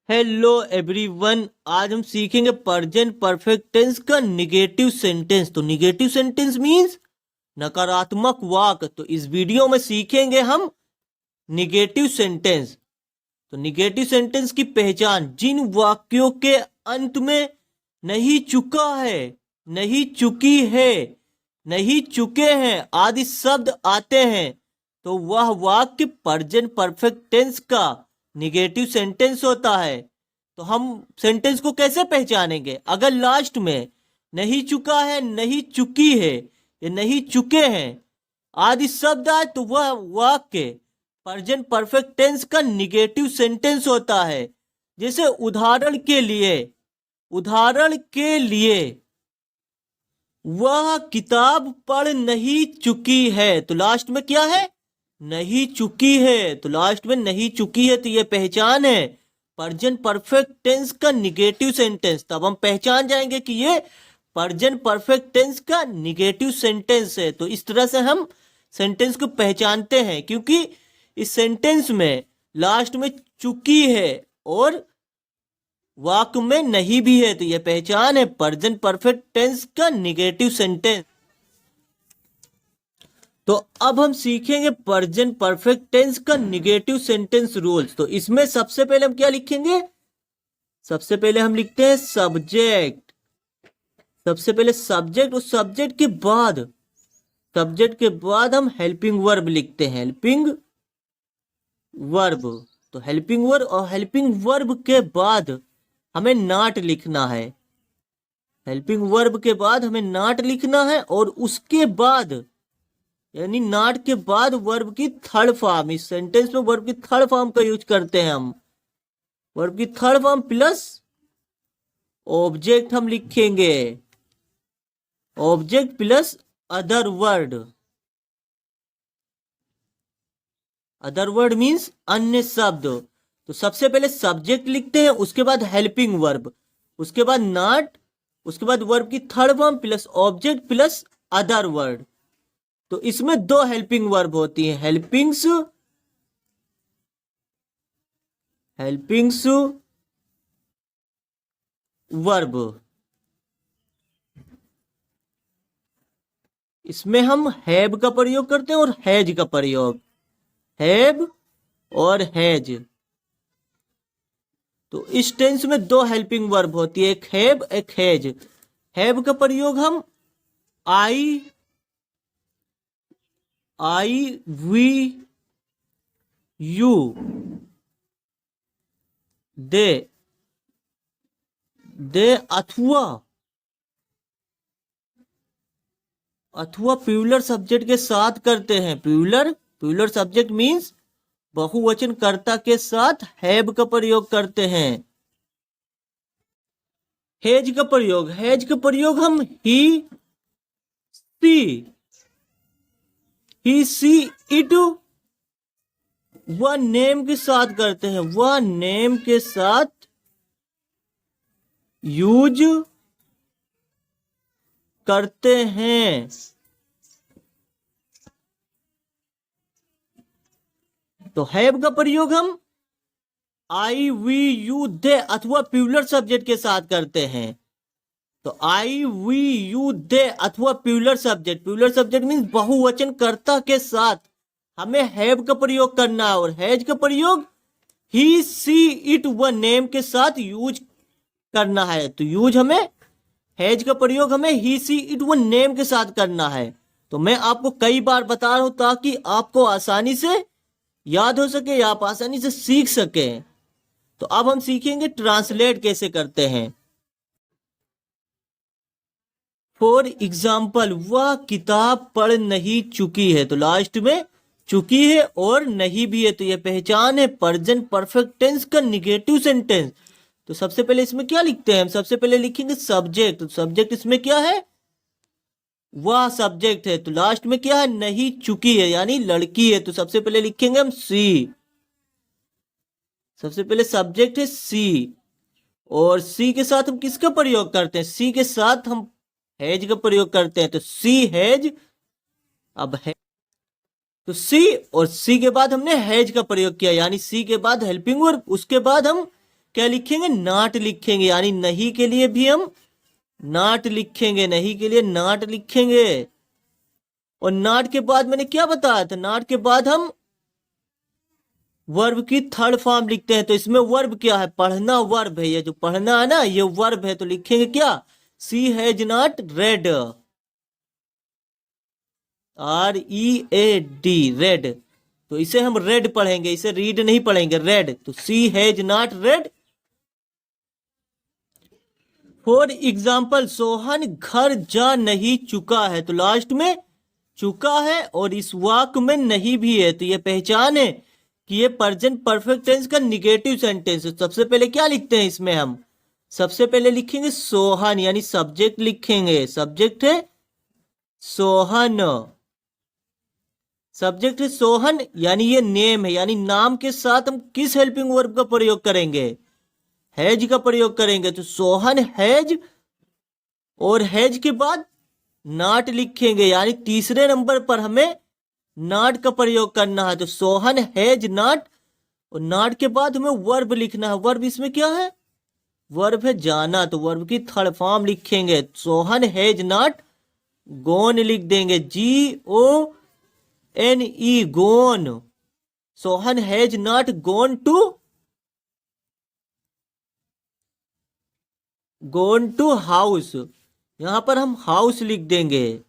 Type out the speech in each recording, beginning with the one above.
Hello everyone, आज हम सीखेंगे प्रेजेंट परफेक्ट टेंस का निगेटिव सेंटेंस। तो निगेटिव सेंटेंस मींस नकारात्मक वाक्य। तो इस वीडियो में सीखेंगे हम निगेटिव सेंटेंस। तो निगेटिव सेंटेंस की पहचान, जिन वाक्यों के अंत में नहीं चुका है, नहीं चुकी है, नहीं चुके हैं आदि शब्द आते हैं तो वह वाक्य प्रेजेंट परफेक्ट टेंस का निगेटिव सेंटेंस होता है। तो हम सेंटेंस को कैसे पहचानेंगे? अगर लास्ट में नहीं चुका है, नहीं चुकी है या नहीं चुके हैं आदि शब्द आए तो वह वाक्य प्रेजेंट परफेक्ट टेंस का निगेटिव सेंटेंस होता है। जैसे उदाहरण के लिए वह किताब पढ़ नहीं चुकी है। तो लास्ट में क्या है? नहीं चुकी है। तो लास्ट में नहीं चुकी है, तो यह पहचान है प्रेजेंट परफेक्ट टेंस का निगेटिव सेंटेंस। तब हम पहचान जाएंगे कि ये प्रेजेंट परफेक्ट टेंस का निगेटिव सेंटेंस है। तो इस तरह से हम सेंटेंस को पहचानते हैं, क्योंकि इस सेंटेंस में लास्ट में चुकी है और वाक्य में नहीं भी है। तो यह पहचान है प्रेजेंट परफेक्ट टेंस का निगेटिव सेंटेंस। तो अब हम सीखेंगे प्रेजेंट परफेक्ट टेंस का निगेटिव सेंटेंस रूल्स। तो इसमें सबसे पहले हम क्या लिखेंगे? सबसे पहले हम लिखते हैं सब्जेक्ट। सबसे पहले सब्जेक्ट, और सब्जेक्ट के बाद हम हेल्पिंग वर्ब लिखते हैं। Helping verb. तो हेल्पिंग वर्ब, और हेल्पिंग वर्ब के बाद हमें नॉट लिखना है। हेल्पिंग वर्ब के बाद हमें नॉट लिखना है, और उसके बाद यानी नॉट के बाद वर्ब की थर्ड फॉर्म। इस सेंटेंस में वर्ब की थर्ड फॉर्म का यूज करते हैं हम। वर्ब की थर्ड फॉर्म प्लस ऑब्जेक्ट हम लिखेंगे। Object plus other word. Other word means अन्य शब्द। तो सबसे पहले सब्जेक्ट लिखते हैं, उसके बाद हेल्पिंग वर्ब, उसके बाद नॉट, उसके बाद वर्ब की third form plus object plus other word. तो इसमें दो हेल्पिंग वर्ब होती हैं, हेल्पिंग्स वर्ब। इसमें हम हैव का प्रयोग करते हैं और हैज का प्रयोग। हैव और हैज। तो इस टेंस में दो हेल्पिंग वर्ब होती है, एक हैव एक हैज। हैव का प्रयोग हम आई, वी, यू, दे अथवा प्यूलर सब्जेक्ट के साथ करते हैं। प्यूलर सब्जेक्ट मीन्स बहुवचन कर्ता के साथ हैव का प्रयोग करते हैं। हैज का प्रयोग हम ही, सी, इट वह नेम के साथ करते हैं। वह नेम के साथ यूज करते हैं। तो हैव का प्रयोग हम आई, वी, यू, दे अथवा प्यूलर सब्जेक्ट के साथ करते हैं। तो आई, वी, यू, दे अथवा प्यूलर सब्जेक्ट मीन्स बहुवचन कर्ता के साथ हमें हैव का प्रयोग करना है। और हैज का प्रयोग ही, सी, इट व नेम के साथ यूज करना है। तो यूज हमें हैज का प्रयोग हमें ही, सी, इट व नेम के साथ करना है। तो मैं आपको कई बार बता रहा हूं ताकि आपको आसानी से याद हो सके या आप आसानी से सीख सके। तो अब हम सीखेंगे ट्रांसलेट कैसे करते हैं। फॉर एग्जाम्पल, वह किताब पढ़ नहीं चुकी है। तो लास्ट में चुकी है और नहीं भी है। तो यह पहचान है प्रेजेंट परफेक्ट टेंस का निगेटिव सेंटेंस। तो सबसे पहले इसमें क्या लिखते हैं हम? सबसे पहले लिखेंगे सब्जेक्ट। तो सब्जेक्ट इसमें क्या है? वह सब्जेक्ट है। तो लास्ट में क्या है? नहीं चुकी है यानी लड़की है। तो सबसे पहले लिखेंगे हम सी। सबसे पहले सब्जेक्ट है सी, और सी के साथ हम किसका प्रयोग करते हैं? सी के साथ हम हैज का प्रयोग करते हैं। तो सी हैज। अब है तो सी, और सी के बाद हमने हैज का प्रयोग किया यानी सी के बाद हेल्पिंग वर्ब, उसके बाद हम क्या लिखेंगे, नॉट लिखेंगे, यानी नहीं के लिए भी हम नॉट लिखेंगे, नहीं के लिए नॉट लिखेंगे। और नॉट के बाद मैंने क्या बताया था, नॉट के बाद हम वर्ब की थर्ड फॉर्म लिखते हैं। तो इसमें वर्ब क्या है, पढ़ना वर्ब है, ये जो पढ़ना है ना ये वर्ब है। तो लिखेंगे क्या, she has not read, READ, read. तो इसे हम रेड पढ़ेंगे, इसे रीड नहीं पढ़ेंगे, रेड। तो she has not read. For example, Sohan घर जा नहीं चुका है। तो लास्ट में चुका है और इस वाक्य में नहीं भी है। तो ये पहचान है कि ये प्रेजेंट परफेक्ट टेंस का निगेटिव सेंटेंस है। सबसे पहले क्या लिखते हैं इसमें हम, सबसे पहले लिखेंगे सोहन, यानी सब्जेक्ट लिखेंगे, सब्जेक्ट है सोहन, सब्जेक्ट है सोहन, यानी ये नेम है, यानी नाम के साथ हम किस हेल्पिंग वर्ब का प्रयोग करेंगे, हैज का प्रयोग करेंगे। तो सोहन हैज, और हैज के बाद नॉट लिखेंगे, यानी तीसरे नंबर पर हमें नॉट का प्रयोग करना है। तो सोहन हैज नॉट, और नॉट के बाद हमें वर्ब लिखना है। वर्ब इसमें क्या है, वर्ब है जाना। तो वर्ब की थर्ड फॉर्म लिखेंगे, सोहन हैज नॉट गोन लिख देंगे, GONE, gone. Sohan has not gone to house, यहां पर हम हाउस लिख देंगे।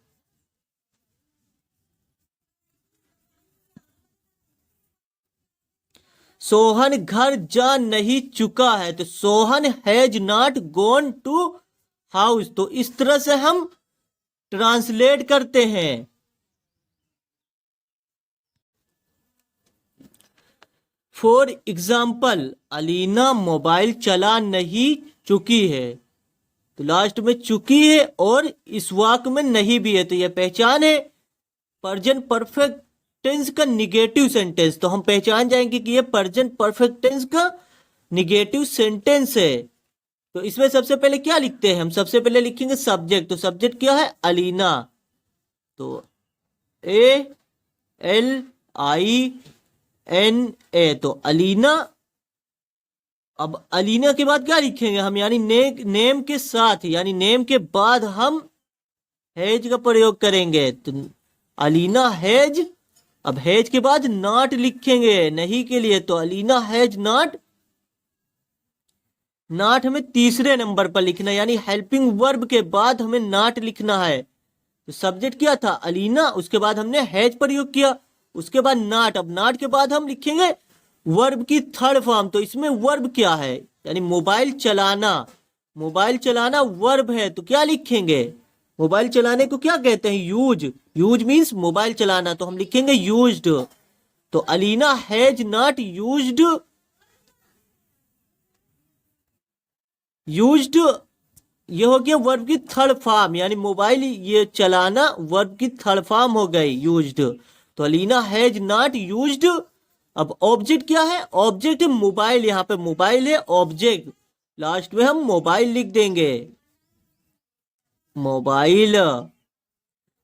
सोहन घर जा नहीं चुका है। तो Sohan has not gone to house. तो इस तरह से हम ट्रांसलेट करते हैं। फॉर एग्जाम्पल, अलीना मोबाइल चला नहीं चुकी है। तो लास्ट में चुकी है और इस वाक्य में नहीं भी है। तो यह पहचान है प्रेजेंट परफेक्ट टेंस का निगेटिव सेंटेंस। तो हम पहचान जाएंगे कि यह प्रेजेंट परफेक्ट टेंस का निगेटिव सेंटेंस है। तो इसमें सबसे पहले क्या लिखते हैं हम, सबसे पहले लिखेंगे सब्जेक्ट। तो सब्जेक्ट क्या है, अलीना। तो ALINA, तो अलीना। अब अलीना के बाद क्या लिखेंगे हम, यानी नेम के साथ, यानी नेम के बाद हम हैज का प्रयोग करेंगे। तो अलीना हैज, अब हैज के बाद नॉट लिखेंगे नहीं के लिए। तो अलीना हैज नॉट, नॉट हमें तीसरे नंबर पर लिखना है, यानी हेल्पिंग वर्ब के बाद हमें नॉट लिखना है। तो सब्जेक्ट क्या था, अलीना, उसके बाद हमने हैज प्रयोग किया, उसके बाद नॉट। अब नॉट के बाद हम लिखेंगे वर्ब की थर्ड फॉर्म। तो इसमें वर्ब क्या है, यानी मोबाइल चलाना, मोबाइल चलाना वर्ब है। तो क्या लिखेंगे, मोबाइल चलाने को क्या कहते हैं, यूज, यूज मीन्स मोबाइल चलाना। तो हम लिखेंगे यूज्ड। तो अलीना हैज नॉट यूज्ड, ये हो गया वर्ब की थर्ड फॉर्म, यानी मोबाइल ये चलाना वर्ब की थर्ड फॉर्म हो गई, यूज्ड। तो अलीना हैज नॉट यूज्ड। अब ऑब्जेक्ट क्या है, ऑब्जेक्ट है मोबाइल, यहाँ पे मोबाइल है ऑब्जेक्ट, लास्ट में हम मोबाइल लिख देंगे, मोबाइल।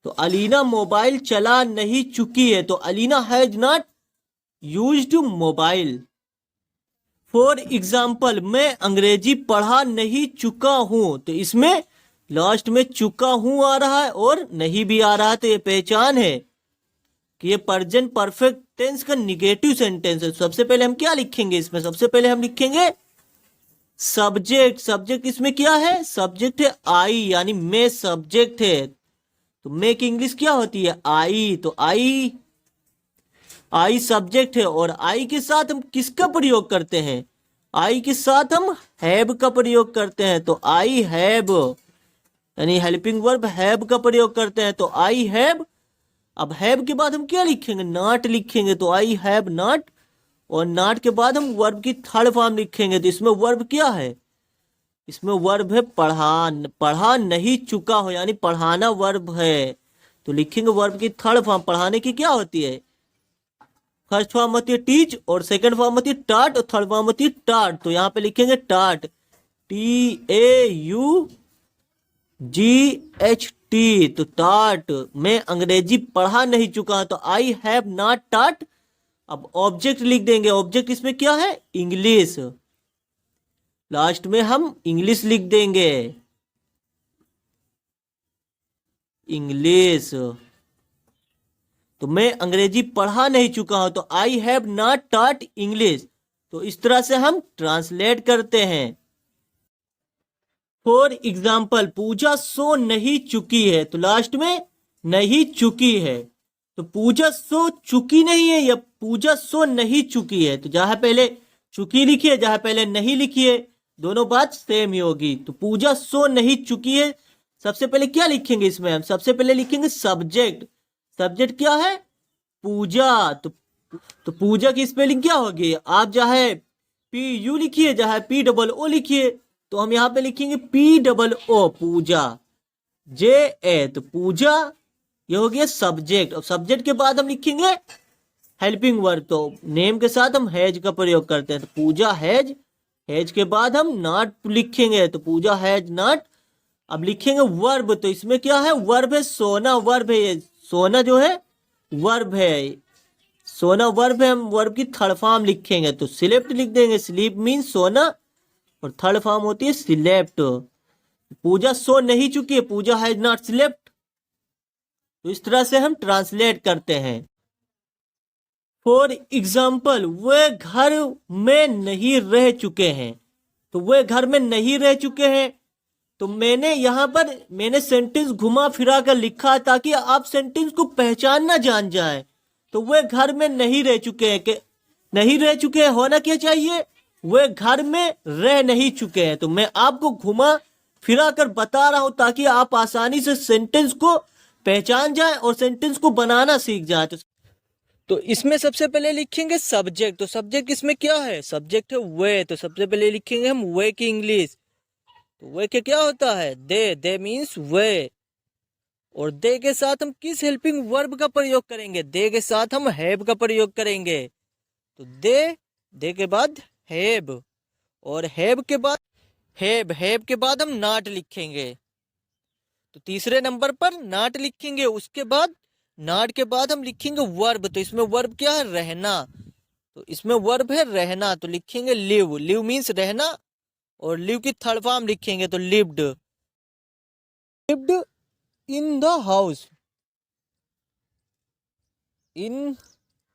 तो अलीना मोबाइल चला नहीं चुकी है। तो Alina has not used mobile. For example, मैं अंग्रेजी पढ़ा नहीं चुका हूं। तो इसमें लास्ट में चुका हूं आ रहा है और नहीं भी आ रहा है। तो ये पहचान है कि ये प्रेजेंट परफेक्ट टेंस का निगेटिव सेंटेंस है। सबसे पहले हम क्या लिखेंगे इसमें, सबसे पहले हम लिखेंगे सब्जेक्ट। सब्जेक्ट इसमें क्या है, सब्जेक्ट है आई, यानी मैं सब्जेक्ट है। तो मैं की इंग्लिश क्या होती है, आई। तो आई सब्जेक्ट है, और आई के साथ हम किसका प्रयोग करते हैं, आई के साथ हम हैव का प्रयोग करते हैं। तो आई हैव, यानी हेल्पिंग वर्ब हैव का प्रयोग करते हैं। तो आई हैव। अब हैव के बाद हम क्या लिखेंगे, नॉट लिखेंगे। तो आई हैव नॉट, और नॉट के बाद हम वर्ब की थर्ड फॉर्म लिखेंगे। तो इसमें वर्ब क्या है, इसमें वर्ब है पढ़ा नहीं चुका हो, यानी पढ़ाना वर्ब है। तो लिखेंगे वर्ब की थर्ड फॉर्म। पढ़ाने की क्या होती है, फर्स्ट फॉर्म होती है टीच, और सेकंड फॉर्म होती है टाट, और थर्ड फॉर्म होती है टाट। तो यहाँ पे लिखेंगे टाट, TAUGHT। तो टाट, मैं अंग्रेजी पढ़ा नहीं चुका। तो आई हैव नॉट टाट। अब ऑब्जेक्ट लिख देंगे, ऑब्जेक्ट इसमें क्या है, इंग्लिश। लास्ट में हम इंग्लिश लिख देंगे, इंग्लिश। तो मैं अंग्रेजी पढ़ा नहीं चुका हूं, तो I have not taught English. तो इस तरह से हम ट्रांसलेट करते हैं। फॉर एग्जाम्पल, पूजा सो नहीं चुकी है, तो लास्ट में नहीं चुकी है। तो पूजा सो चुकी नहीं है या पूजा सो नहीं चुकी है, तो जहां पहले चुकी लिखिए, जहां पहले नहीं लिखिए, दोनों बात सेम ही होगी। तो पूजा सो नहीं चुकी है, सबसे पहले क्या लिखेंगे इसमें हम? सबसे पहले लिखेंगे सब्जेक्ट। सब्जेक्ट क्या है? पूजा। तो पूजा की स्पेलिंग क्या होगी? आप चाहे पी यू लिखिए, चाहे पी डबल ओ लिखिए। तो हम यहाँ पे लिखेंगे पी डबल ओ, पूजा। जे ए, तो पूजा ये हो गया सब्जेक्ट। और सब्जेक्ट के बाद हम लिखेंगे हेल्पिंग वर्ब। तो नेम के साथ हम हैज का प्रयोग करते हैं, तो पूजा हैज। हैज के बाद हम नॉट लिखेंगे, तो पूजा हैज नॉट। अब लिखेंगे वर्ब, तो इसमें क्या है? वर्ब है सोना, वर्ब है ये। सोना जो है वर्ब है, सोना वर्ब है। हम वर्ब की थर्ड फॉर्म लिखेंगे, तो स्लेप्ट लिख देंगे। स्लीप मीन सोना, और थर्ड फॉर्म होती है स्लेप्ट। पूजा सो नहीं चुकी है, पूजा हैज नॉट स्लेप्ट। तो इस तरह से हम ट्रांसलेट करते हैं। फॉर एग्जाम्पल, वे घर में नहीं रह चुके हैं। तो वे घर में नहीं रह चुके हैं, तो मैंने यहाँ पर मैंने सेंटेंस घुमा फिरा कर लिखा ताकि आप सेंटेंस को पहचानना जान जाए। तो वे घर में नहीं रह चुके हैं, कि नहीं रह चुके हैं होना क्या चाहिए? वे घर में रह नहीं चुके हैं। तो मैं आपको घुमा फिरा कर बता रहा हूं ताकि आप आसानी से सेंटेंस को पहचान जाए और सेंटेंस को बनाना सीख जाए। तो इसमें सबसे पहले लिखेंगे सब्जेक्ट। तो सब्जेक्ट इसमें क्या है? सब्जेक्ट है वे। तो सबसे पहले लिखेंगे हम वे की इंग्लिश। तो वे के क्या होता है? दे मीन्स वे। और दे के साथ हम किस हेल्पिंग वर्ब का प्रयोग करेंगे? दे के साथ हम हैव का प्रयोग करेंगे। तो दे के बाद हैव, और हैव के बाद हैव के बाद हम नॉट लिखेंगे। तो तीसरे नंबर पर नॉट लिखेंगे। उसके बाद नॉट के बाद हम लिखेंगे वर्ब। तो इसमें वर्ब क्या है? रहना। तो इसमें वर्ब है रहना, तो लिखेंगे लिव। लिव मीन्स रहना, और लिव की थर्ड फॉर्म लिखेंगे, तो lived. Lived in the house, in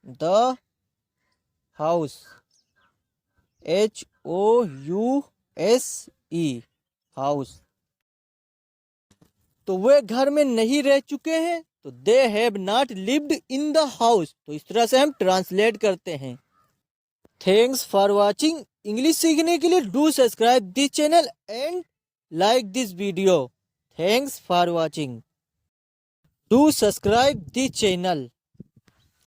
the house, HOUSE, house. तो वे घर में नहीं रह चुके हैं, तो they have not lived in the house. तो इस तरह से हम ट्रांसलेट करते हैं। Thanks for watching. इंग्लिश सीखने के लिए do subscribe this channel and like this video. Thanks for watching. Do subscribe this channel.